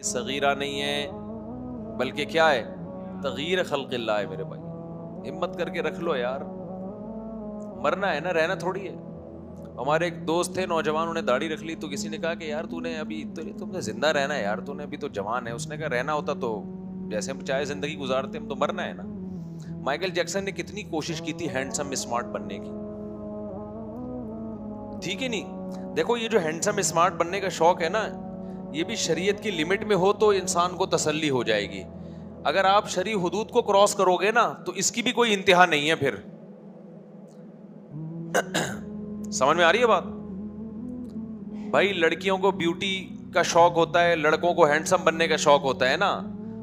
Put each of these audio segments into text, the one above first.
صغیرہ نہیں ہے بلکہ کیا ہے؟ تغییر خلق اللہ ہے میرے بھائی. ہمت کر کے رکھ لو یار, مرنا ہے نا, رہنا تھوڑی ہے. ہمارے ایک دوست تھے نوجوان, انہوں نے داڑھی رکھ لی تو کسی نے کہا کہ یار تو نے ابھی تم نے زندہ رہنا ہے یار, تو نے ابھی تو جوان ہے. اس نے کہا رہنا ہوتا تو جیسے ہم چاہے زندگی گزارتے ہم تو مرنا ہے نا. مائیکل جیکسن نے کتنی کوشش کی تھی ہینڈسم اسمارٹ بننے کی, ٹھیک ہے نہیں؟ دیکھو یہ جو ہینڈسم اسمارٹ بننے کا شوق ہے نا, یہ بھی شریعت کی لمٹ میں ہو تو انسان کو تسلی ہو جائے گی. اگر آپ شرعی حدود کو کراس کرو گے نا تو اس کی بھی کوئی انتہا نہیں ہے. پھر سمجھ میں آ رہی ہے بات؟ بھائی لڑکیوں کو بیوٹی کا شوق ہوتا ہے, لڑکوں کو ہینڈسم بننے کا شوق ہوتا ہے نا.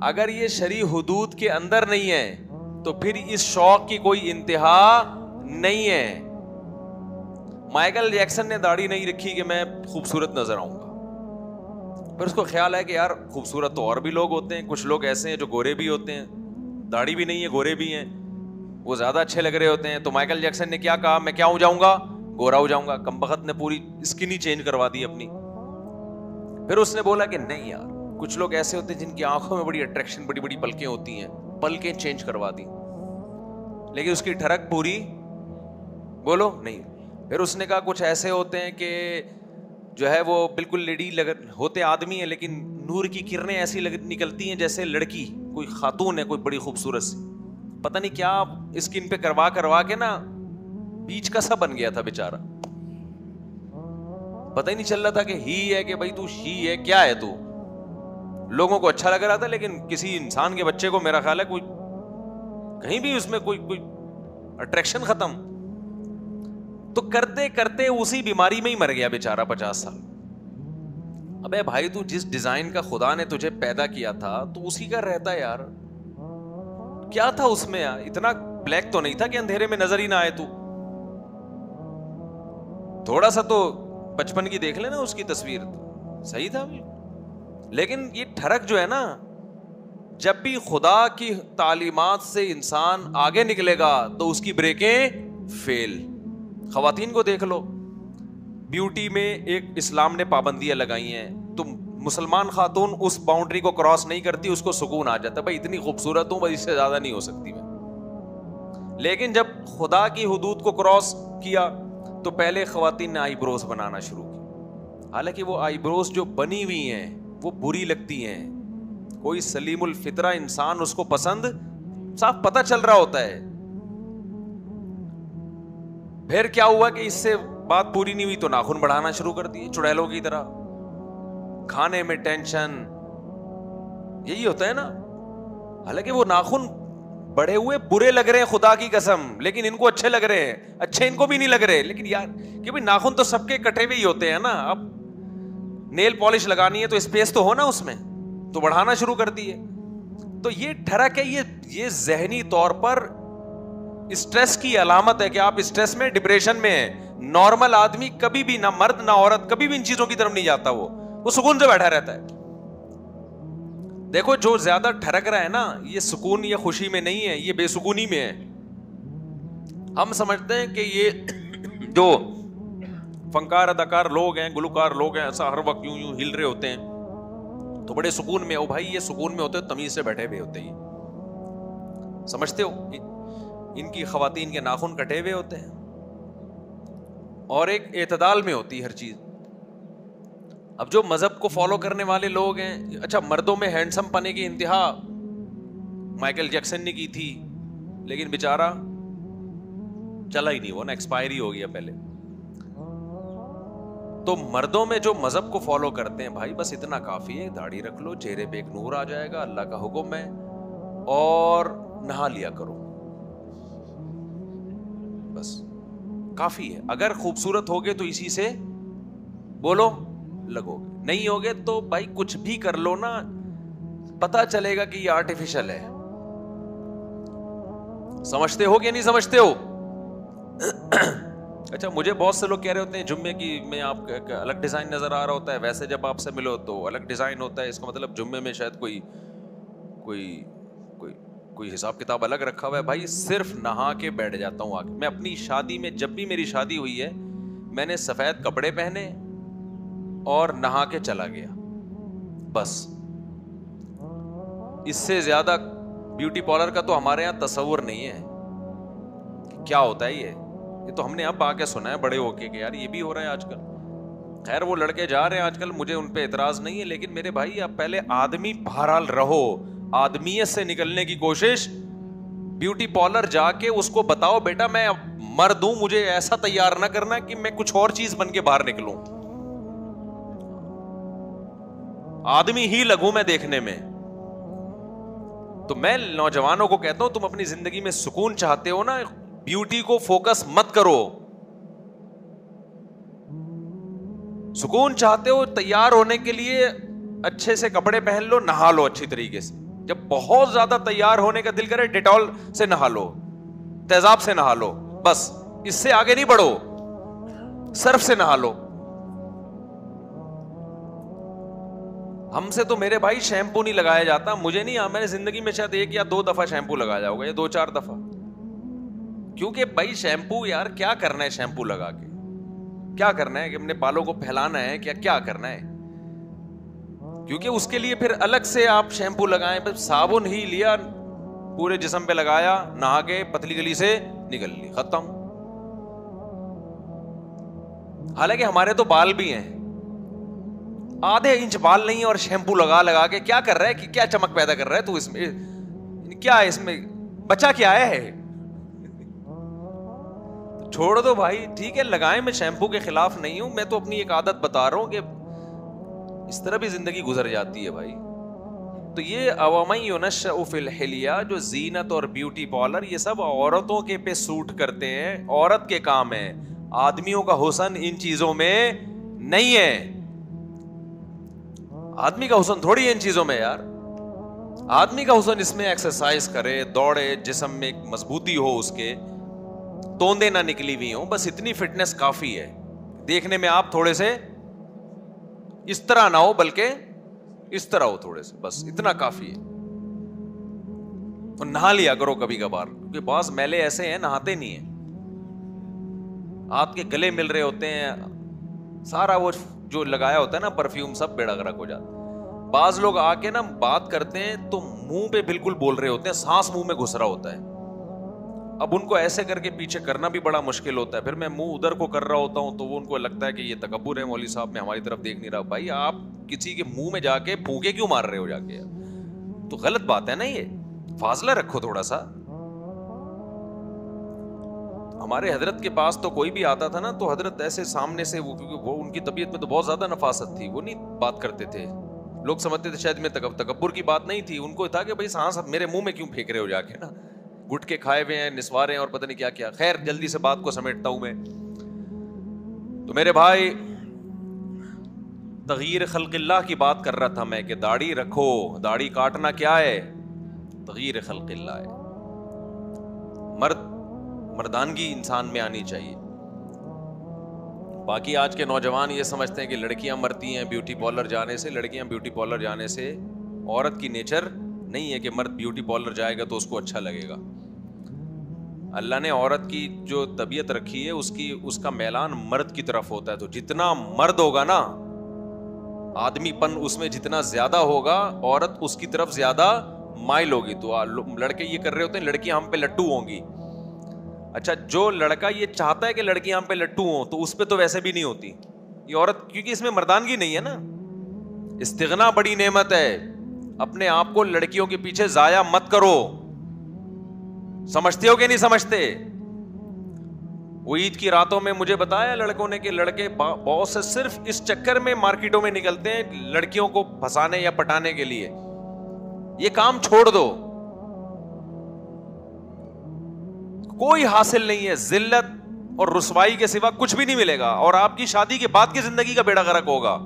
اگر یہ شرعی حدود کے اندر نہیں ہے تو پھر اس شوق کی کوئی انتہا نہیں ہے. مائیکل جیکسن نے داڑھی نہیں رکھی کہ میں خوبصورت نظر آؤں گا, پھر اس کو خیال ہے کہ یار خوبصورت تو اور بھی لوگ ہوتے ہیں, کچھ لوگ ایسے ہیں جو گورے بھی ہوتے ہیں, داڑھی بھی نہیں ہے گورے بھی ہیں, وہ زیادہ اچھے لگ رہے ہوتے ہیں. تو مائیکل جیکسن نے کیا کہا, میں کیا ہو جاؤں گا؟ گورا ہو جاؤں گا. کمبخت نے پوری اسکن ہی چینج کروا دی اپنی. پھر اس نے بولا کہ نہیں یار, کچھ لوگ ایسے ہوتے ہیں جن کی آنکھوں میں بڑی اٹریکشن, بڑی بڑی پلکیں ہوتی ہیں, پلکیں چینج کروا دی, لیکن اس کی ٹھڑک پوری بولو نہیں. پھر اس نے کہا کچھ ایسے ہوتے ہیں کہ جو ہے وہ بالکل لیڈی ہوتے آدمی ہیں لیکن نور کی کرنیں ایسی نکلتی ہیں جیسے لڑکی, کوئی خاتون ہے, کوئی بڑی خوبصورت سی, پتہ نہیں کیا اسکن پہ کروا کے نا بیچ کا سا بن گیا تھا بیچارہ. پتہ ہی نہیں چل رہا تھا کہ ہی ہے کہ بھائی تو شی ہے, کیا ہے تو. لوگوں کو اچھا لگ رہا تھا لیکن کسی انسان کے بچے کو میرا خیال ہے کوئی کہیں بھی اس میں کوئی اٹریکشن ختم. تو کرتے کرتے اسی بیماری میں ہی مر گیا بیچارہ 50 سال. ابے بھائی تو جس ڈیزائن کا خدا نے تجھے پیدا کیا تھا تو اسی کا رہتا ہے یار. کیا تھا اس میں یار, اتنا بلیک تو نہیں تھا کہ اندھیرے میں نظر ہی نہ آئے. تو تھوڑا سا تو بچپن کی دیکھ لینا اس کی تصویر, صحیح تھا. لیکن یہ ٹھڑک جو ہے نا, جب بھی خدا کی تعلیمات سے انسان آگے نکلے گا تو اس کی بریکیں فیل. خواتین کو دیکھ لو, بیوٹی میں ایک اسلام نے پابندیاں لگائی ہیں, تم مسلمان خاتون اس باؤنڈری کو کراس نہیں کرتی, اس کو سکون آ جاتا ہے بھائی اتنی خوبصورت ہوں, بس اس سے زیادہ نہیں ہو سکتی میں. لیکن جب خدا کی حدود کو کراس کیا تو پہلے خواتین نے آئی بروز بنانا شروع کی. حالانکہ وہ آئی بروز جو بنی ہوئی ہیں وہ بری لگتی ہیں, کوئی سلیم الفطرہ انسان اس کو پسند صاف پتہ چل رہا ہوتا ہے. پھر کیا ہوا کہ اس سے بات پوری نہیں ہوئی تو ناخن بڑھانا شروع کر دیے چڑیلوں کی طرح. کھانے میں ٹینشن, یہی ہوتا ہے نا. حالانکہ وہ ناخن بڑے ہوئے برے لگ رہے ہیں خدا کی قسم, لیکن ان کو اچھے لگ رہے ہیں, اچھے ان کو بھی نہیں لگ رہے. لیکن یار کہ بھائی ناخن تو سب کے کٹے ہوئے ہی ہوتے ہیں نا. اب نیل پالش لگانی ہے تو اسپیس تو ہو نا اس میں, تو بڑھانا شروع کر دیے. تو یہ ٹھڑک ہے, یہ ذہنی طور پر اسٹریس کی علامت ہے کہ آپ اسٹریس میں, ڈپریشن میں ہیں. نارمل آدمی کبھی بھی, نہ مرد نہ عورت, کبھی بھی ان چیزوں کی طرف نہیں جاتا. وہ سکون سے بیٹھا رہتا ہے. دیکھو جو زیادہ ٹھڑک رہا ہے نا, یہ سکون یا خوشی میں نہیں ہے, یہ بے سکونی میں ہے. ہم سمجھتے ہیں کہ یہ جو فنکار اداکار لوگ ہیں, گلوکار لوگ ہیں, ایسا ہر وقت یوں ہل رہے ہوتے ہیں تو بڑے سکون میں. او بھائی یہ سکون میں ہوتے تمیز سے بیٹھے ہوئے ہوتے ہیں. سمجھتے ہو ان کی خواتین کے ناخن کٹے ہوئے ہوتے ہیں اور ایک اعتدال میں ہوتی ہے ہر چیز. اب جو مذہب کو فالو کرنے والے لوگ ہیں, اچھا مردوں میں ہینڈسم پنے کی انتہا مائیکل جیکسن نے کی تھی, لیکن بیچارہ چلا ہی نہیں, وہ نا ایکسپائر ہی ہو گیا پہلے. تو مردوں میں جو مذہب کو فالو کرتے ہیں بھائی بس اتنا کافی ہے, داڑھی رکھ لو, چہرے پہ ایک نور آ جائے گا, اللہ کا حکم ہے, اور نہا لیا کرو, بس کافی ہے. اگر خوبصورت ہوگے تو اسی سے بولو لگو گے, نہیں ہوگے تو بھائی کچھ بھی کر لو نا, پتا چلے گا کہ یہ آرٹیفیشل ہے. سمجھتے ہو کہ نہیں سمجھتے ہو؟ اچھا مجھے بہت سے لوگ کہہ رہے ہوتے ہیں جمعے کی میں آپ کا الگ ڈیزائن نظر آ رہا ہوتا ہے, ویسے جب آپ سے ملو تو الگ ڈیزائن ہوتا ہے. اس کا مطلب جمعے میں شاید کوئی حساب کتاب الگ رکھا ہوا ہے. بھائی صرف نہا کے بیٹھ جاتا ہوں آ کے. میں اپنی شادی میں, جب بھی میری شادی ہوئی ہے, میں نے سفید کپڑے پہنے اور نہا کے چلا گیا, بس اس سے زیادہ بیوٹی پارلر کا تو ہمارے یہاں تصور نہیں ہے کہ کیا ہوتا ہے. یہ تو ہم نے اب آ کے سنا ہے بڑے ہو کے کہ یار یہ بھی ہو رہا ہے آج کل. خیر وہ لڑکے جا رہے ہیں آج کل, مجھے ان پہ اعتراض نہیں ہے, لیکن میرے بھائی آپ پہلے آدمی بہرحال رہو, آدمیت سے نکلنے کی کوشش. بیوٹی پارلر جا کے اس کو بتاؤ بیٹا میں مرد ہوں, مجھے ایسا تیار نہ کرنا کہ میں کچھ اور چیز بن کے باہر نکلوں, آدمی ہی لگوں میں دیکھنے میں. تو میں نوجوانوں کو کہتا ہوں تم اپنی زندگی میں سکون چاہتے ہو نا, بیوٹی کو فوکس مت کرو. سکون چاہتے ہو, تیار ہونے کے لیے اچھے سے کپڑے پہن لو, نہا لو اچھی طریقے سے. جب بہت زیادہ تیار ہونے کا دل کرے ڈیٹول سے نہا لو, تیزاب سے نہا لو, بس اس سے آگے نہیں بڑھو, صرف سے نہا لو. ہم سے تو میرے بھائی شیمپو نہیں لگایا جاتا, مجھے نہیں, میں نے زندگی میں شاید 1 یا 2 دفعہ شیمپو لگایا ہوگا, یا 2-4 دفعہ. کیونکہ بھائی شیمپو یار کیا کرنا ہے, شیمپو لگا کے کیا کرنا ہے, کہ اپنے بالوں کو پھیلانا ہے کیا کرنا ہے. کیونکہ اس کے لیے پھر الگ سے آپ شیمپو لگائیں, بس صابن ہی لیا پورے جسم پہ لگایا, نہا کے پتلی گلی سے نکل لی, ختم. حالانکہ ہمارے تو بال بھی ہیں, آدھے انچ بال نہیں ہے, اور شیمپو لگا کے کیا کر رہا ہے, کہ کیا چمک پیدا کر رہا ہے تو اس میں, کیا ہے اس میں, بچہ کیا ہے. چھوڑ دو بھائی, ٹھیک ہے لگائیں, میں شیمپو کے خلاف نہیں ہوں, میں تو اپنی ایک عادت بتا رہا ہوں کہ اس طرح بھی زندگی گزر جاتی ہے بھائی. تو یہ عوامًا ينشأ فی الحلیہ, جو زینت اور بیوٹی پارلر, یہ سب عورتوں کے پہ سوٹ کرتے ہیں, عورت کے کام ہے. آدمیوں کا حسن ان چیزوں میں نہیں ہے. آدمی کا حسن تھوڑی ہے ان چیزوں میں یار. آدمی کا حسن اس میں ایکسرسائز کرے, دوڑے, جسم میں مضبوطی ہو, اس کے توندے نہ نکلی ہوئی ہوں, بس اتنی فٹنس کافی ہے. دیکھنے میں آپ تھوڑے سے اس طرح نہ ہو, بلکہ اس طرح ہو تھوڑے سے, بس اتنا کافی ہے. اور نہا لیا کرو کبھی کبھار, کیونکہ بعض میلے ایسے ہیں نہاتے نہیں ہیں, آپ کے گلے مل رہے ہوتے ہیں, سارا وہ جو لگایا ہوتا ہے نا پرفیوم سب بیڑا گرک ہو جاتا. بعض لوگ آ کے نا بات کرتے ہیں تو منہ پہ بالکل بول رہے ہوتے ہیں, سانس منہ میں گھس رہا ہوتا ہے. اب ان کو ایسے کر کے پیچھے کرنا بھی بڑا مشکل ہوتا ہے. پھر میں منہ ادھر کو کر رہا ہوتا ہوں تو وہ ان کو لگتا ہے کہ یہ تکبر ہے, مولوی صاحب میں ہماری طرف دیکھ نہیں رہا. بھائی آپ کسی کے منہ میں جا کے پھونکے کیوں مار رہے ہو جا کے, تو غلط بات ہے نا. یہ فاصلہ رکھو تھوڑا سا. ہمارے حضرت کے پاس تو کوئی بھی آتا تھا نا تو حضرت ایسے سامنے سے, کیونکہ وہ ان کی طبیعت میں تو بہت زیادہ نفاست تھی, وہ نہیں بات کرتے تھے. لوگ سمجھتے تھے شاید میں تکبر کی بات نہیں تھی, ان کو تھا کہ بھائی سانس میرے منہ میں کیوں پھینک رہے ہو جا کے, نا گٹکے کھائے ہوئے ہیں, نسوارے ہیں, اور پتہ نہیں کیا کیا. خیر جلدی سے بات کو سمیٹتا ہوں میں. تو میرے بھائی تغییر خلق اللہ کی بات کر رہا تھا میں, کہ داڑھی رکھو, داڑھی کاٹنا کیا ہے, تغییر خلق اللہ ہے. مردانگی انسان میں آنی چاہیے. باقی آج کے نوجوان یہ سمجھتے ہیں کہ لڑکیاں مرتی ہیں بیوٹی پارلر جانے سے. لڑکیاں بیوٹی پارلر جانے سے, عورت کی نیچر نہیں ہے کہ مرد بیوٹی پارلر جائے گا تو اس کو اچھا لگے گا. اللہ نے عورت کی جو طبیعت رکھی ہے اس کا میلان مرد کی طرف ہوتا ہے. تو جتنا مرد ہوگا نا, آدمی پن اس میں جتنا زیادہ ہوگا, عورت اس کی طرف زیادہ مائل ہوگی. تو لڑکے یہ کر رہے ہوتے ہیں لڑکیاں ہم پہ لٹو ہوں گی. اچھا جو لڑکا یہ چاہتا ہے کہ لڑکیاں ہم پہ لٹو ہوں, تو اس پہ تو ویسے بھی نہیں ہوتی یہ عورت, کیونکہ اس میں مردانگی نہیں ہے نا. استغنا بڑی نعمت ہے. اپنے آپ کو لڑکیوں کے پیچھے ضائع مت کرو. سمجھتے ہو کہ نہیں سمجھتے؟ وہ عید کی راتوں میں مجھے بتایا لڑکوں نے کہ لڑکے بہت سے صرف اس چکر میں مارکیٹوں میں نکلتے ہیں لڑکیوں کو پھنسانے یا پٹانے کے لیے. یہ کام چھوڑ دو, کوئی حاصل نہیں ہے. ذلت اور رسوائی کے سوا کچھ بھی نہیں ملے گا, اور آپ کی شادی کے بعد کی زندگی کا بیڑا غرق ہوگا.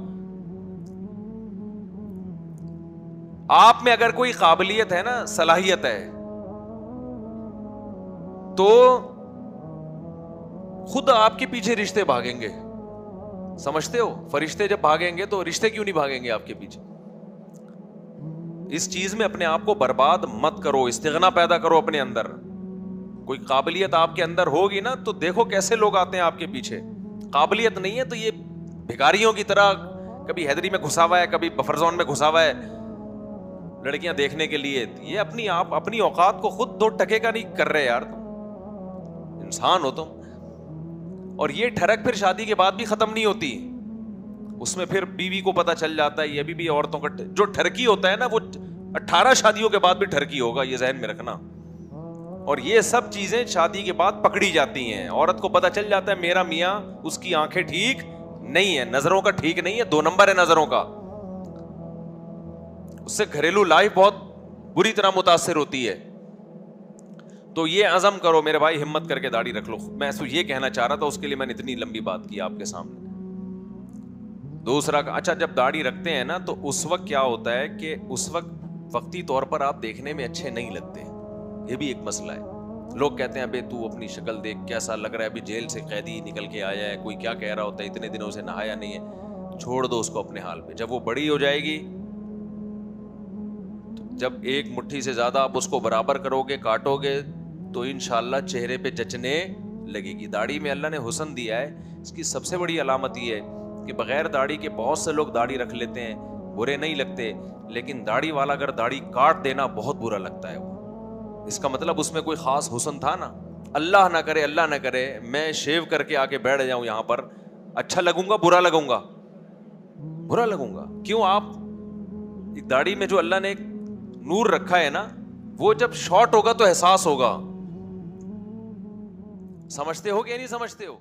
آپ میں اگر کوئی قابلیت ہے نا, صلاحیت ہے, تو خود آپ کے پیچھے رشتے بھاگیں گے. سمجھتے ہو؟ فرشتے جب بھاگیں گے تو رشتے کیوں نہیں بھاگیں گے آپ کے پیچھے؟ اس چیز میں اپنے آپ کو برباد مت کرو. استغنا پیدا کرو اپنے اندر. کوئی قابلیت آپ کے اندر ہوگی نا تو دیکھو کیسے لوگ آتے ہیں آپ کے پیچھے. قابلیت نہیں ہے تو یہ بھکاریوں کی طرح کبھی حیدری میں گھسا ہوا ہے, کبھی بفر زون میں گھسا ہوا ہے, لڑکیاں دیکھنے کے لیے. یہ اپنی اوقات کو خود 2 ٹکے کا نہیں کر رہے یار, تم انسان ہو تم. اور یہ ٹھڑک پھر شادی کے بعد بھی ختم نہیں ہوتی, اس میں پھر بیوی کو پتہ چل جاتا ہے. یہ ابھی بھی عورتوں کا جو ٹھرکی ہوتا ہے نا, وہ 18 شادیوں کے بعد بھی ٹھرکی ہوگا, یہ ذہن میں رکھنا. اور یہ سب چیزیں شادی کے بعد پکڑی جاتی ہیں. عورت کو پتہ چل جاتا ہے میرا میاں, اس کی آنکھیں ٹھیک نہیں ہے, نظروں کا ٹھیک نہیں ہے, 2 نمبر ہے نظروں کا. اس سے گھریلو لائف بہت بری طرح متاثر ہوتی ہے. تو یہ عزم کرو میرے بھائی, ہمت کر کے داڑھی رکھ لو. میں یہ کہنا چاہ رہا تھا, اس کے لیے میں نے اتنی لمبی بات کی آپ کے سامنے. دوسرا, اچھا جب داڑھی رکھتے ہیں نا تو اس وقت کیا ہوتا ہے کہ اس وقت وقتی طور پر آپ دیکھنے میں اچھے نہیں لگتے, یہ بھی ایک مسئلہ ہے. لوگ کہتے ہیں ابے تو اپنی شکل دیکھ کیسا لگ رہا ہے, ابھی جیل سے قیدی نکل کے آیا ہے, کوئی کیا کہہ رہا ہوتا ہے, اتنے دنوں سے نہایا نہیں ہے. چھوڑ دو اس کو اپنے حال پہ. جب وہ بڑی ہو جائے گی, جب ایک مٹھی سے زیادہ آپ اس کو برابر کرو گے, کاٹو گے, تو انشاءاللہ چہرے پہ جچنے لگے گی. داڑھی میں اللہ نے حسن دیا ہے. اس کی سب سے بڑی علامت یہ ہے کہ بغیر داڑھی کے بہت سے لوگ داڑھی رکھ لیتے ہیں, برے نہیں لگتے, لیکن داڑھی والا اگر داڑھی کاٹ دینا بہت برا لگتا ہے. وہ اس کا مطلب اس میں کوئی خاص حسن تھا نا. اللہ نہ کرے, اللہ نہ کرے میں شیو کر کے آ کے بیٹھ جاؤں یہاں پر, اچھا لگوں گا برا لگوں گا؟ برا لگوں گا. کیوں؟ آپ داڑھی میں جو اللہ نے ایک نور رکھا ہے نا, وہ جب شارٹ ہوگا تو احساس ہوگا. سمجھتے ہو کہ نہیں سمجھتے ہو؟